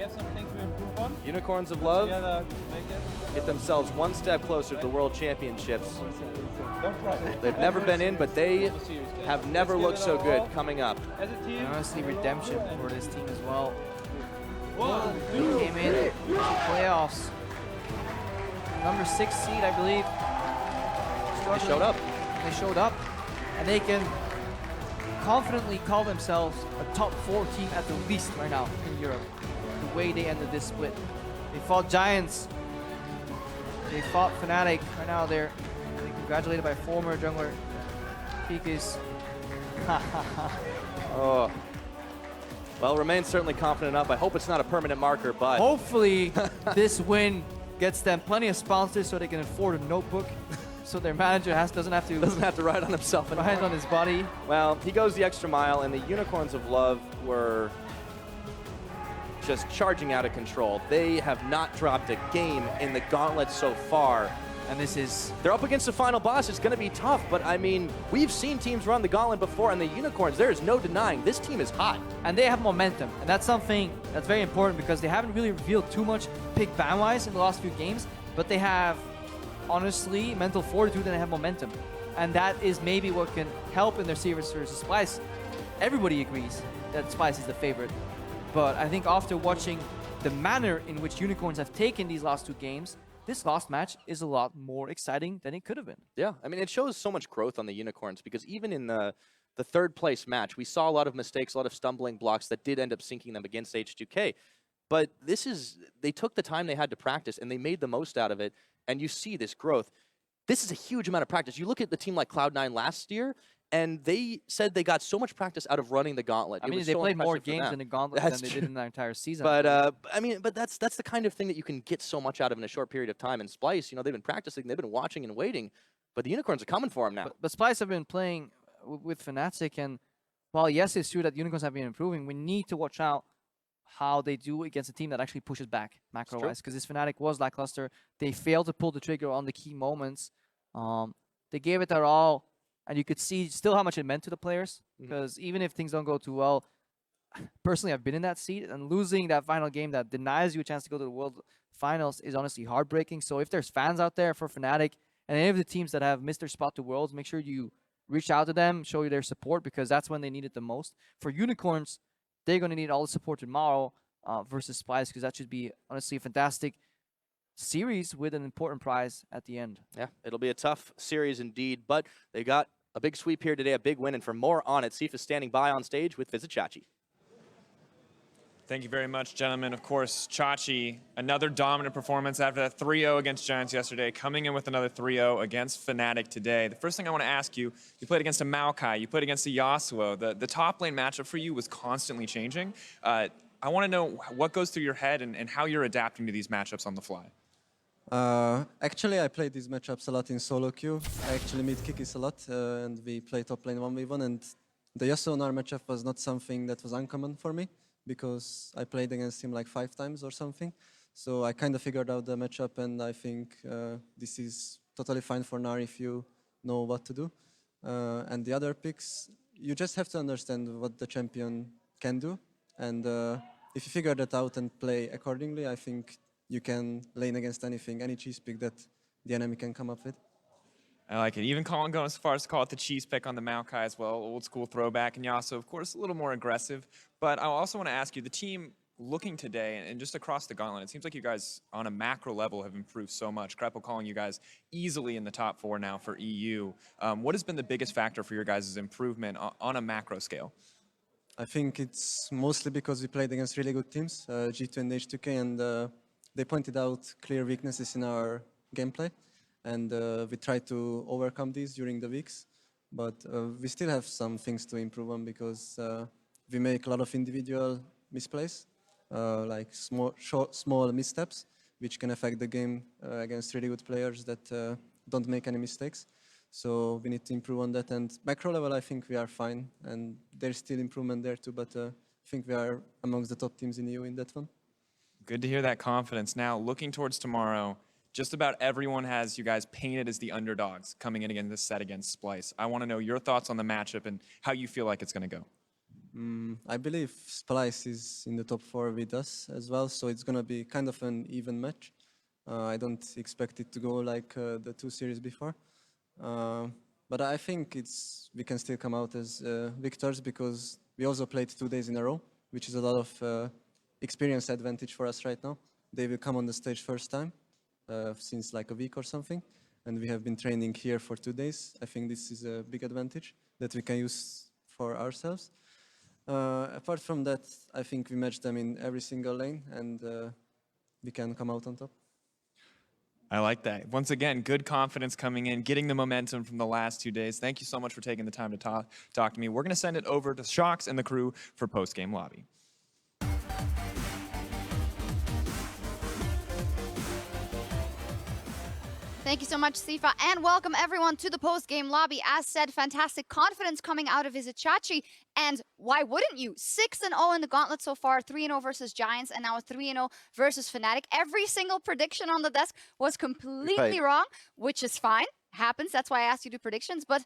have something to improve on. Unicorns of Love Together to make it. get themselves one step closer to the World Championships. Don't try. They've never been in, but they have never looked so good coming up. As a team. And honestly, redemption for this team as well. 1, They 2. came in to playoffs. Number 6 seed, I believe. They showed up. They showed up, and they can confidently call themselves a top 4 team at the least right now in Europe. The way they ended this split. They fought Giants. They fought FNATIC. Right now they're getting congratulated by former jungler Kikis. Oh. Well, remain certainly confident enough. I hope it's not a permanent marker, but Hopefully this win gets them plenty of sponsors so they can afford a notebook. So their manager doesn't have to ride on himself anymore. ride on his body. Well, he goes the extra mile, and the Unicorns of Love were just charging out of control. They have not dropped a game in the gauntlet so far. And this is... They're up against the final boss. It's going to be tough, but I mean, we've seen teams run the gauntlet before, and the Unicorns, there is no denying this team is hot. And they have momentum. And that's something that's very important because they haven't really revealed too much pick ban-wise in the last few games, but they have, honestly, mental fortitude and they have momentum. And that is maybe what can help in their series versus Splice. Everybody agrees that Splice is the favorite. But I think after watching the manner in which Unicorns have taken these last 2 games, this last match is a lot more exciting than it could have been. Yeah, I mean, it shows so much growth on the Unicorns because even in the third place match, we saw a lot of mistakes, a lot of stumbling blocks that did end up sinking them against H2K. But this is, they took the time they had to practice and they made the most out of it. And you see this growth. This is a huge amount of practice. You look at the team like Cloud9 last year, and they said they got so much practice out of running the gauntlet. I mean, they played more games in the gauntlet than they did in the entire season. But I mean, but that's the kind of thing that you can get so much out of in a short period of time. And Splice, you know, they've been practicing, they've been watching and waiting, but the Unicorns are coming for them now. But Splice have been playing with FNATIC, and while yes, it's true that Unicorns have been improving, we need to watch out how they do against a team that actually pushes back macro-wise, because this FNATIC was lackluster. They failed to pull the trigger on the key moments. They gave it their all, and you could see still how much it meant to the players, because even if things don't go too well, personally, I've been in that seat, and losing that final game that denies you a chance to go to the World Finals is honestly heartbreaking. So if there's fans out there for FNATIC, and any of the teams that have missed their spot to Worlds, make sure you reach out to them, show you their support, because that's when they need it the most. For Unicorns, they're going to need all the support tomorrow versus Splice, because that should be, honestly, a fantastic series with an important prize at the end. Yeah, it'll be a tough series indeed, but they got a big sweep here today, a big win, and for more on it, Sif is standing by on stage with Vizicsacsi. Thank you very much, gentlemen. Of course, Chachi, another dominant performance after that 3-0 against Giants yesterday, coming in with another 3-0 against FNATIC today. The first thing I want to ask you, you played against a Maokai, you played against a Yasuo. The top lane matchup for you was constantly changing. I want to know what goes through your head and how you're adapting to these matchups on the fly. Actually, I played these matchups a lot in solo queue. I actually meet Kikis a lot, and we play top lane 1v1, and the Yasuo Nar matchup was not something that was uncommon for me, because I played against him like 5 times or something. So I kind of figured out the matchup, and I think this is totally fine for Nar if you know what to do. And the other picks, you just have to understand what the champion can do, and if you figure that out and play accordingly, I think you can lane against anything, any cheese pick that the enemy can come up with. I like it. Even Colin going as far as to call it the cheese pick on the Maokai as well. Old school throwback. And Yasuo, of course, a little more aggressive. But I also want to ask you, the team looking today and just across the gauntlet, it seems like you guys on a macro level have improved so much. Kreppel calling you guys easily in the top 4 now for EU. What has been the biggest factor for your guys' improvement on a macro scale? I think it's mostly because we played against really good teams, G2 and H2K, and they pointed out clear weaknesses in our gameplay, and we tried to overcome these during the weeks. But we still have some things to improve on, because we make a lot of individual misplays, like small missteps, which can affect the game against really good players that don't make any mistakes. So we need to improve on that. And macro level, I think we are fine, and there's still improvement there too, but I think we are amongst the top teams in EU in that one. Good to hear that confidence. Now, looking towards tomorrow, just about everyone has you guys painted as the underdogs coming in against this set against Splice. I want to know your thoughts on the matchup and how you feel like it's going to go. I believe Splice is in the top 4 with us as well, so it's gonna be kind of an even match. I don't expect it to go like the 2 series before. But I think we can still come out as victors because we also played 2 days in a row, which is a lot of experience advantage for us right now. They will come on the stage first time since like a week or something, and we have been training here for 2 days. I think this is a big advantage that we can use for ourselves. Apart from that, I think we matched them in every single lane, and we can come out on top. I like that. Once again, good confidence coming in, getting the momentum from the last 2 days. Thank you so much for taking the time to talk to me. We're going to send it over to Shox and the crew for post-game lobby. Thank you so much, Sifa, and welcome everyone to the post-game lobby. As said, fantastic confidence coming out of Vizicsacsi, and why wouldn't you? 6-0 in the gauntlet so far, 3-0 versus Giants, and now a 3-0 versus FNATIC. Every single prediction on the desk was completely wrong, which is fine, happens. That's why I asked you to do predictions. But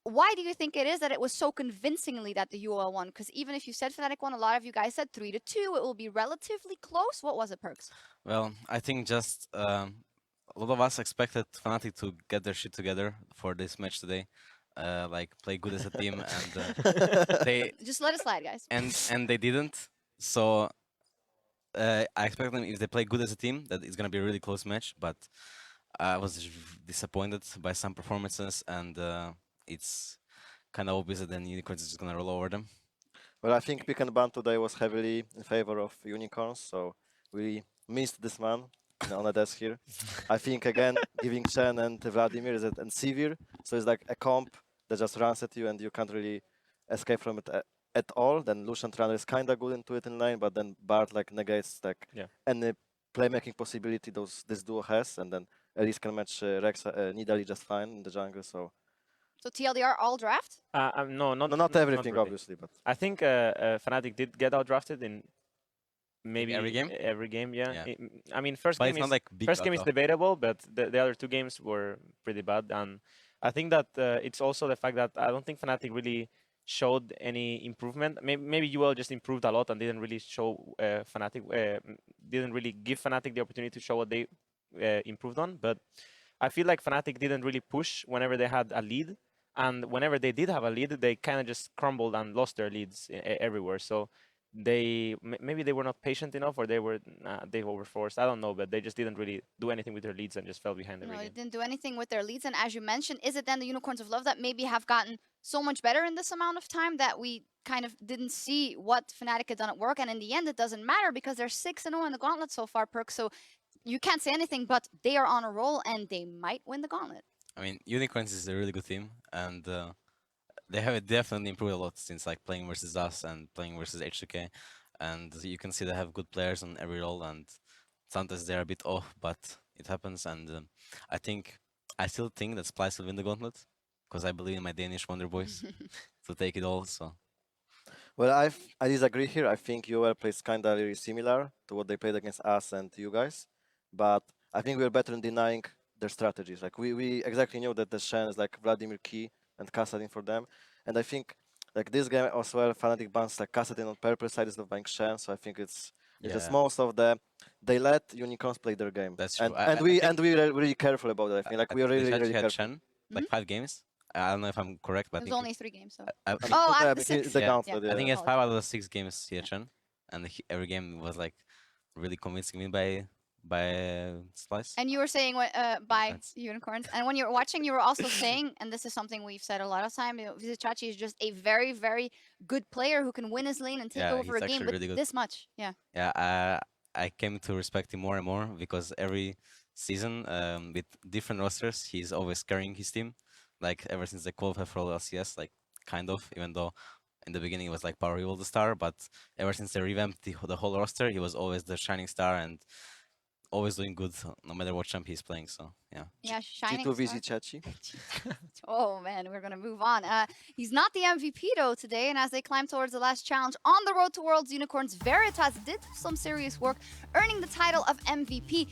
why do you think it is that it was so convincingly that the UOL won? Because even if you said FNATIC won, a lot of you guys said 3-2. It will be relatively close. What was it, Perks? Well, I think just a lot of us expected FNATIC to get their shit together for this match today, like play good as a team, and they just let it slide, guys. And they didn't. So I expect them, if they play good as a team, that it's gonna be a really close match. But I was disappointed by some performances, and it's kind of obvious that then Unicorns is just gonna roll over them. Well, I think pick and ban today was heavily in favor of Unicorns, so we missed this man on the desk here. I think again, giving Chen and Vladimir and Sivir, so it's like a comp that just runs at you and you can't really escape from it at all. Then Lucian Trunner is kind of good into it in lane, but then Bart like negates like any playmaking possibility this duo has, and then Elise can match Rex Nidalee just fine in the jungle. So TLDR all draft? No, not everything, really. obviously, but I think FNATIC did get outdrafted in maybe every game. Every game, yeah. Yeah. I mean, first But game it's not is like big first game is outdraft. debatable, but the other 2 games were pretty bad. And I think that it's also the fact that I don't think FNATIC really showed any improvement. Maybe UOL just improved a lot and didn't really show FNATIC, didn't really give FNATIC the opportunity to show what they improved on. But I feel like FNATIC didn't really push whenever they had a lead. And whenever they did have a lead, they kind of just crumbled and lost their leads everywhere. So maybe they were not patient enough, or they were forced. I don't know, but they just didn't really do anything with their leads and just fell behind every No, game. they didn't do anything with their leads. And as you mentioned, is it then the Unicorns of Love that maybe have gotten so much better in this amount of time that we kind of didn't see what FNATIC had done at work? And in the end, it doesn't matter because they're 6-0 in the gauntlet so far, Perk. So you can't say anything, but they are on a roll and they might win the gauntlet. I mean, Unicorns is a really good team, and they have definitely improved a lot since like playing versus us and playing versus H2K. And you can see they have good players on every role, and sometimes they're a bit off, but it happens. And I still think that Splice will win the gauntlet, because I believe in my Danish Wonder Boys to take it all. So, well, I disagree here. I think UOL plays kind of really similar to what they played against us and you guys, but I think we're better in denying their strategies. Like we exactly knew that the Shen is like Vladimir key and Kassadin for them, and I think like this game as well, FNATIC bans like Kassadin on purple side instead of buying Shen, so I think it's just most of they let Unicorns play their game. That's true. And we were really careful about that. I think like we were really careful. Chen, like 5 games. I don't know if I'm correct, but It was only 3 games. So. I Out of the 6. I think he has 5 out of the 6 games he had Chen, and every game was like really convincing me by Splice. And you were saying by Unicorns. And when you were watching, you were also saying, and this is something we've said a lot of time, Vizicsacsi is just a very, very good player who can win his lane and take over a game with really this much. Yeah. Yeah, I came to respect him more and more because every season with different rosters, he's always carrying his team. Like ever since the qualifier for LCS, like kind of, even though in the beginning it was like Power Evil the star, but ever since they revamped the whole roster, he was always the shining star and always doing good no matter what champ he's playing. So yeah, shining G2 Vizicsacsi. Oh man, we're gonna move on. He's not the MVP though today, and as they climb towards the last challenge on the road to Worlds, Unicorns Veritas did some serious work, earning the title of MVP.